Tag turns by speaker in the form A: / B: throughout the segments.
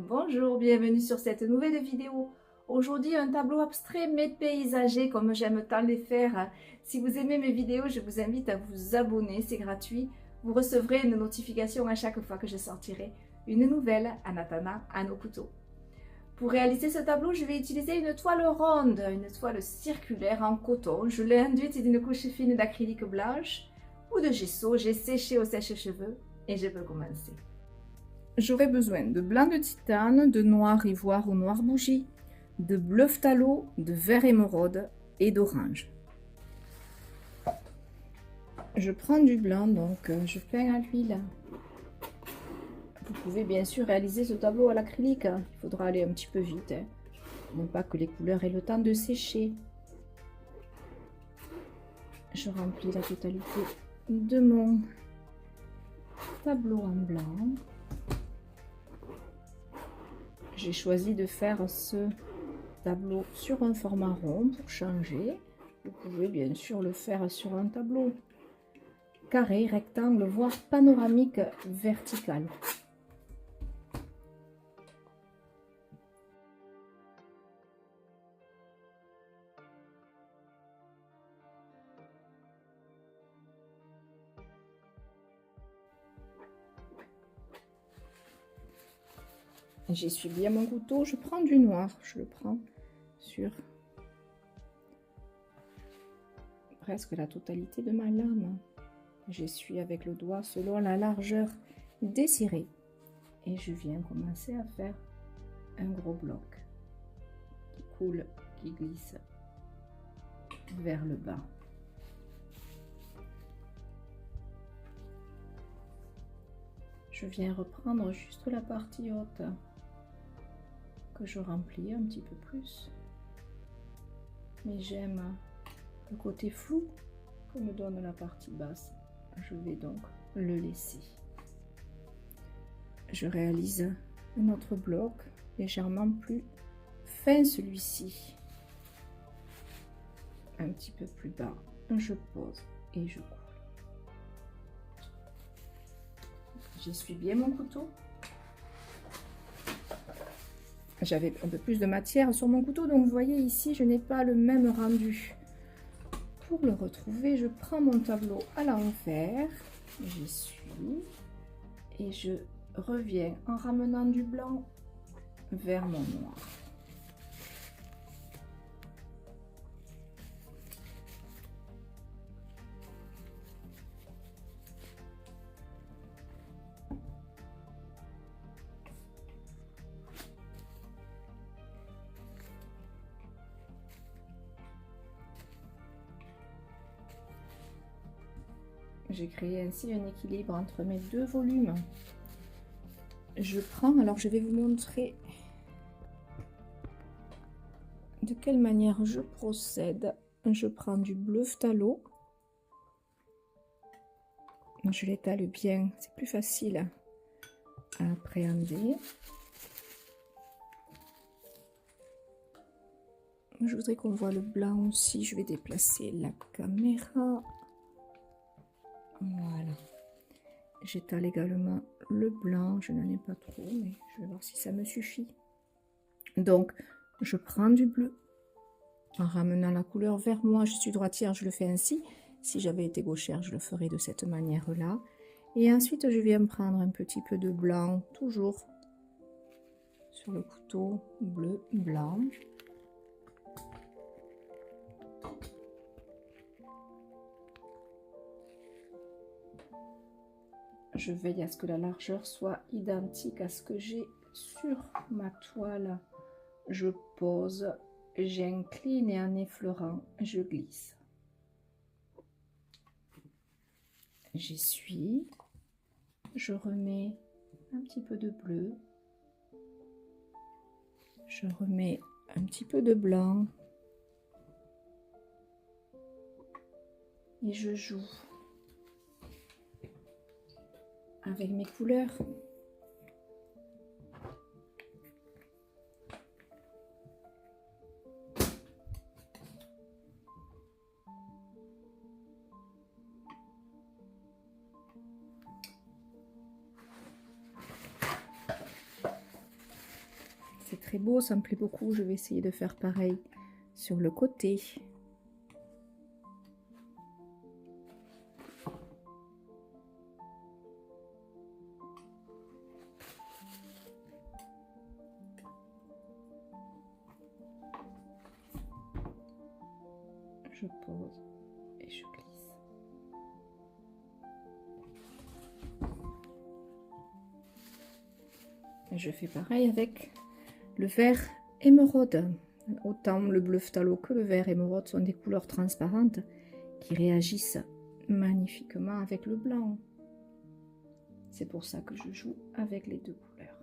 A: Bonjour, bienvenue sur cette nouvelle vidéo. Aujourd'hui, un tableau abstrait mais paysager comme j'aime tant les faire. Si vous aimez mes vidéos, je vous invite à vous abonner, c'est gratuit. Vous recevrez une notification à chaque fois que je sortirai une nouvelle Anatana à nos couteaux. Pour réaliser ce tableau, je vais utiliser une toile ronde, une toile circulaire en coton. Je l'ai induite d'une couche fine d'acrylique blanche ou de gesso. J'ai séché au sèche-cheveux et je peux commencer. J'aurai besoin de blanc de titane, de noir ivoire ou noir bougie, de bleu phthalo, de vert émeraude et d'orange. Je prends du blanc, donc je peins à l'huile. Vous pouvez bien sûr réaliser ce tableau à l'acrylique. Il faudra aller un petit peu vite, non pas que les couleurs aient le temps de sécher. Je remplis la totalité de mon tableau en blanc. J'ai choisi de faire ce tableau sur un format rond pour changer. Vous pouvez bien sûr le faire sur un tableau carré, rectangle, voire panoramique vertical. J'essuie bien mon couteau, je prends du noir, je le prends sur presque la totalité de ma lame. J'essuie avec le doigt selon la largeur désirée et je viens commencer à faire un gros bloc qui coule, qui glisse vers le bas. Je viens reprendre juste la partie haute que je remplis un petit peu plus, mais j'aime le côté flou que me donne la partie basse. Je vais donc le laisser. Je réalise un autre bloc légèrement plus fin, celui-ci un petit peu plus bas. Je pose et je coule. J'essuie bien mon couteau. J'avais un peu plus de matière sur mon couteau, donc vous voyez ici, je n'ai pas le même rendu. Pour le retrouver, je prends mon tableau à l'envers, j'essuie et je reviens en ramenant du blanc vers mon noir. J'ai créé ainsi un équilibre entre mes deux volumes. Je prends, alors je vais vous montrer de quelle manière je procède. Je prends du bleu phthalo. Je l'étale bien, c'est plus facile à appréhender. Je voudrais qu'on voit le blanc aussi. Je vais déplacer la caméra. Voilà. J'étale également le blanc. Je n'en ai pas trop, mais je vais voir si ça me suffit. Donc, je prends du bleu en ramenant la couleur vers moi. Je suis droitière, je le fais ainsi. Si j'avais été gauchère, je le ferais de cette manière-là. Et ensuite, je viens prendre un petit peu de blanc, toujours sur le couteau, bleu, blanc. Je veille à ce que la largeur soit identique à ce que j'ai sur ma toile. Je pose, j'incline et en effleurant, je glisse. J'essuie, je remets un petit peu de bleu, je remets un petit peu de blanc et je joue avec mes couleurs. très beau, ça me plaît beaucoup. Je vais essayer de faire pareil sur le côté. Je pose et je glisse. Je fais pareil avec le vert émeraude. Autant le bleu phthalo que le vert émeraude sont des couleurs transparentes qui réagissent magnifiquement avec le blanc. C'est pour ça que je joue avec les deux couleurs.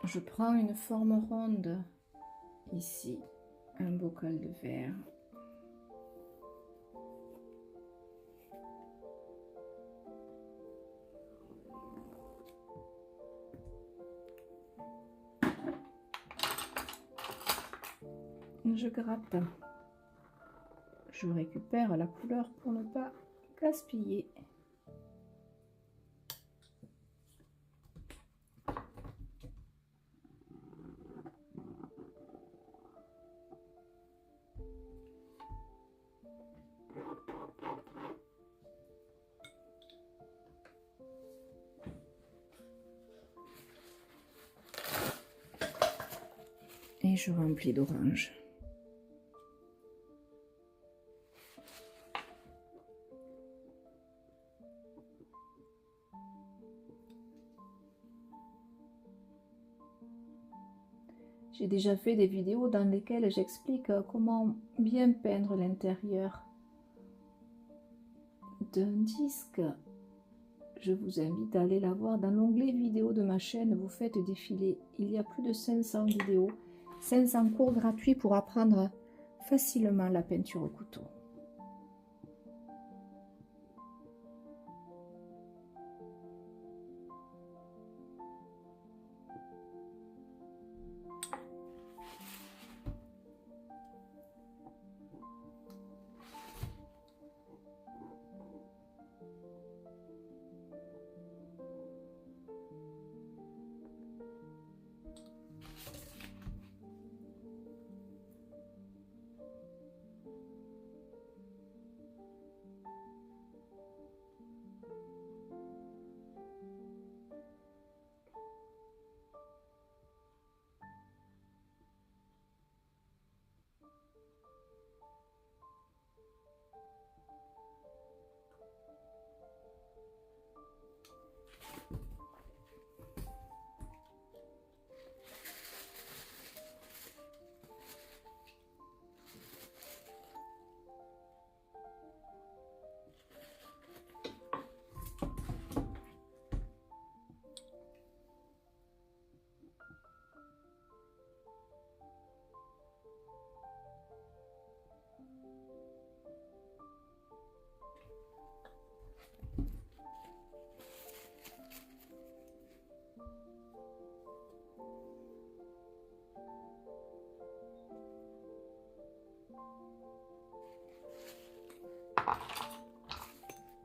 A: Je prends une forme ronde, ici, un bocal de verre. Je gratte. Je récupère la couleur pour ne pas gaspiller. Et je remplis d'orange. J'ai déjà fait des vidéos dans lesquelles j'explique comment bien peindre l'intérieur d'un disque. Je vous invite à aller la voir dans l'onglet vidéo de ma chaîne. Vous faites défiler. Il y a plus de 500 vidéos, 500 cours gratuits pour apprendre facilement la peinture au couteau.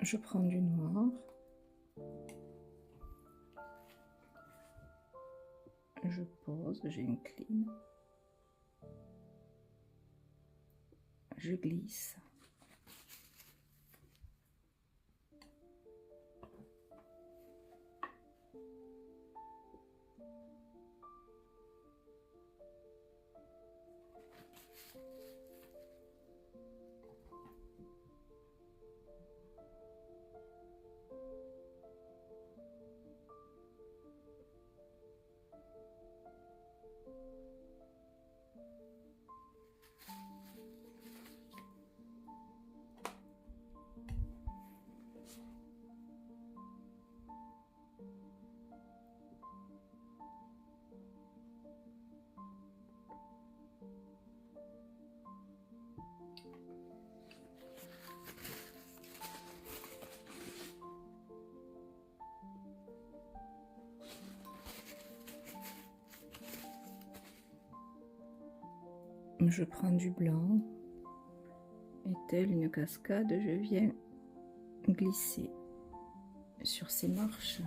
A: Je prends du noir. Je pose, j'incline. Je glisse. Je prends du blanc et telle une cascade, je viens glisser sur ces marches.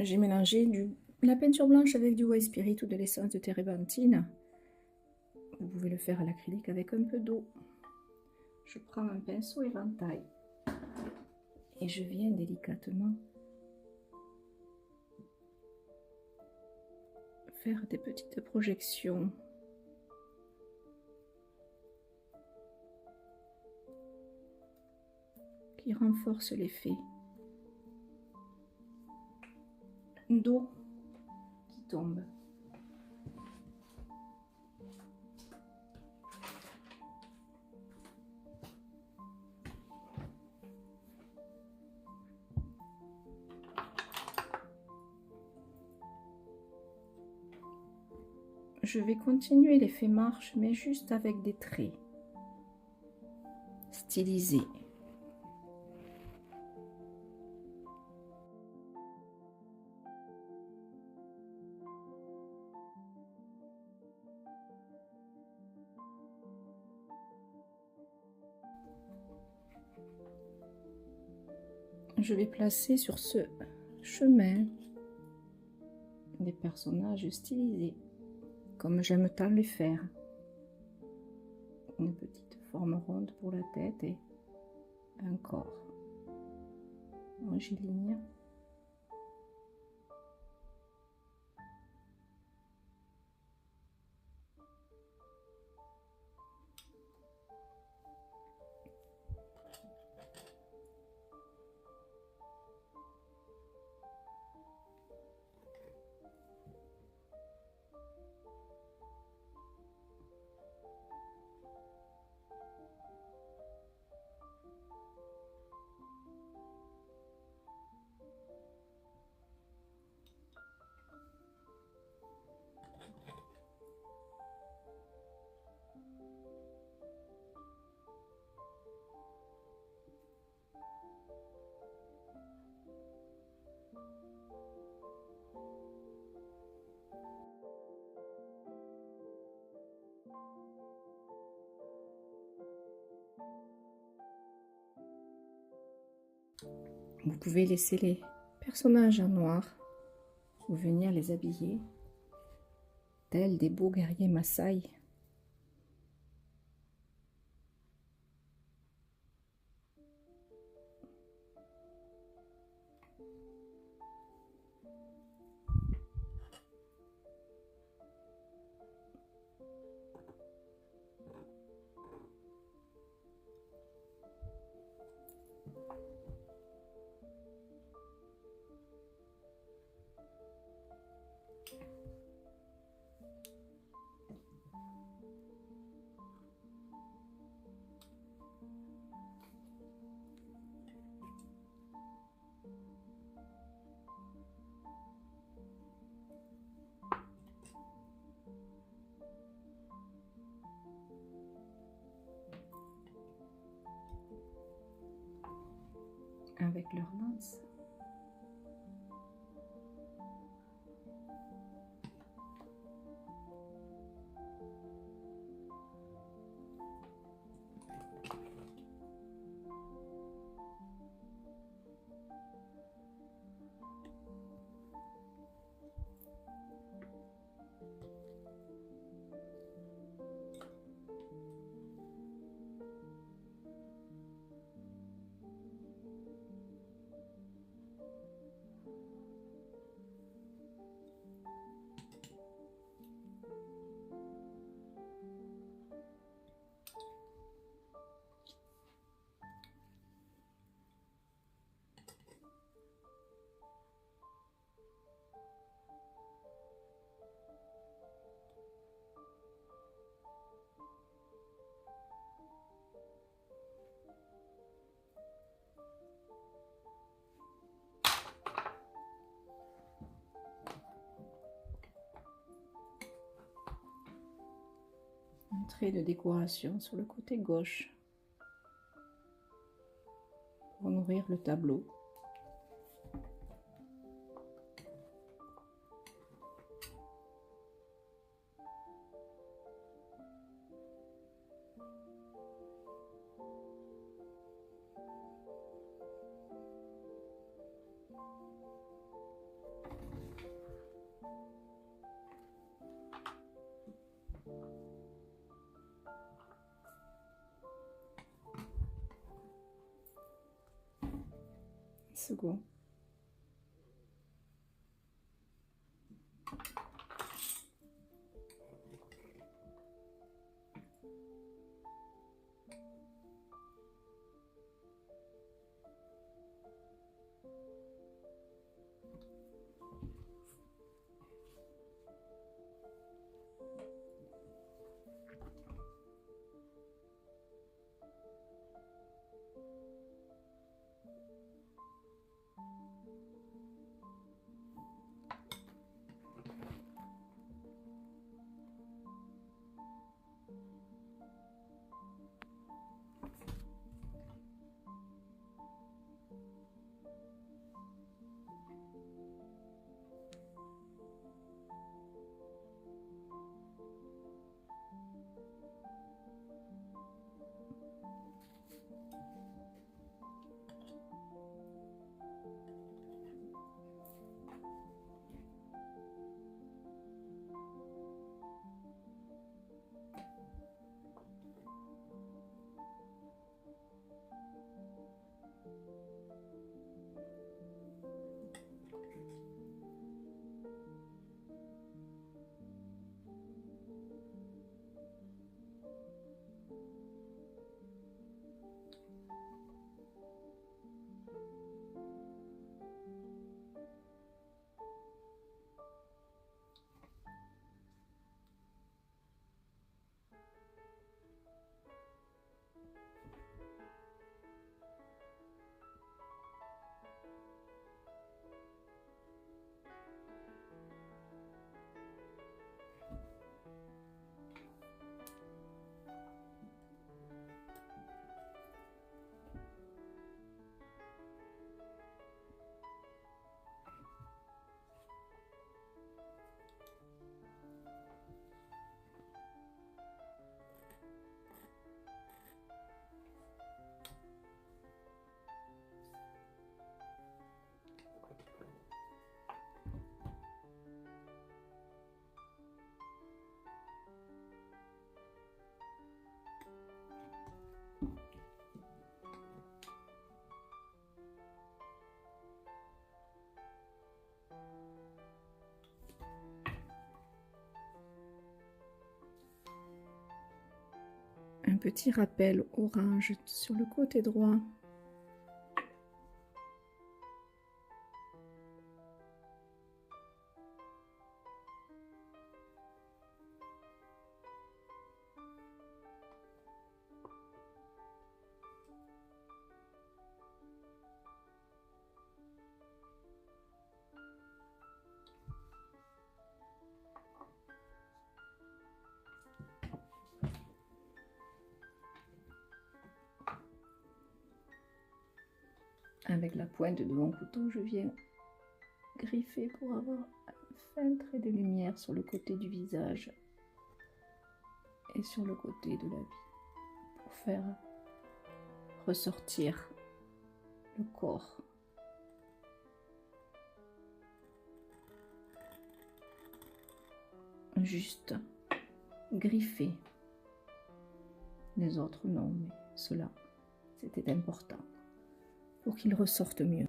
A: J'ai mélangé la peinture blanche avec du white spirit ou de l'essence de térébenthine. Vous pouvez le faire à l'acrylique avec un peu d'eau. Je prends un pinceau éventail et je viens délicatement faire des petites projections. Qui renforcent l'effet d'eau qui tombe. Je vais continuer l'effet marche, mais juste avec des traits stylisés. Je vais placer sur ce chemin des personnages stylisés, comme j'aime tant les faire. Une petite forme ronde pour la tête et un corps longiligne. Vous pouvez laisser les personnages en noir ou venir les habiller tels des beaux guerriers Maasai. leur danse. Un trait de décoration sur le côté gauche pour nourrir le tableau. Second. Un petit rappel orange sur le côté droit. Avec la pointe de mon couteau, je viens griffer pour avoir un fin trait de lumière sur le côté du visage et sur le côté de la vie, pour faire ressortir le corps. Juste griffer. Les autres non, mais cela, c'était important pour qu'ils ressortent mieux.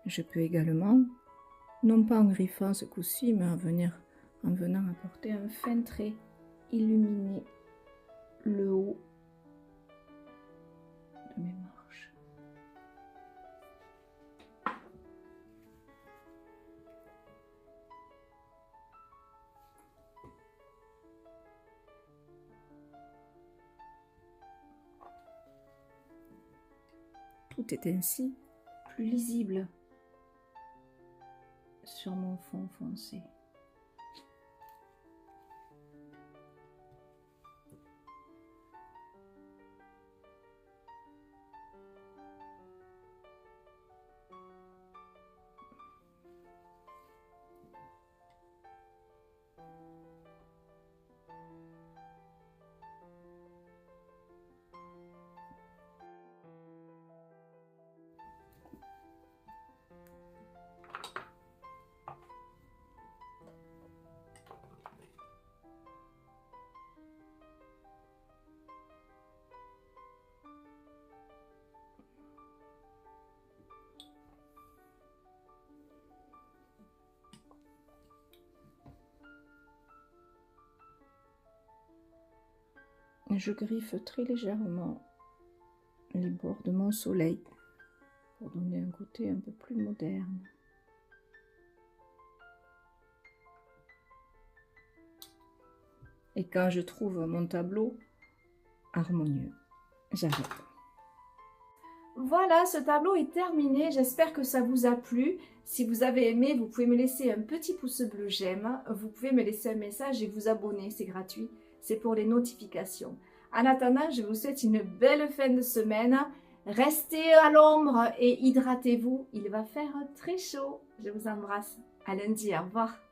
A: Je peux également, non pas en griffant ce coup-ci, mais en venant apporter un fin trait, illuminer le haut de mes marches. Tout est ainsi plus lisible sur mon fond foncé. Je griffe très légèrement les bords de mon soleil pour donner un côté un peu plus moderne. Et quand je trouve mon tableau harmonieux, j'arrête. Voilà, ce tableau est terminé. J'espère que ça vous a plu. Si vous avez aimé, vous pouvez me laisser un petit pouce bleu j'aime. Vous pouvez me laisser un message et vous abonner, c'est gratuit. C'est pour les notifications. En attendant, je vous souhaite une belle fin de semaine. Restez à l'ombre et hydratez-vous. Il va faire très chaud. Je vous embrasse. À lundi, au revoir.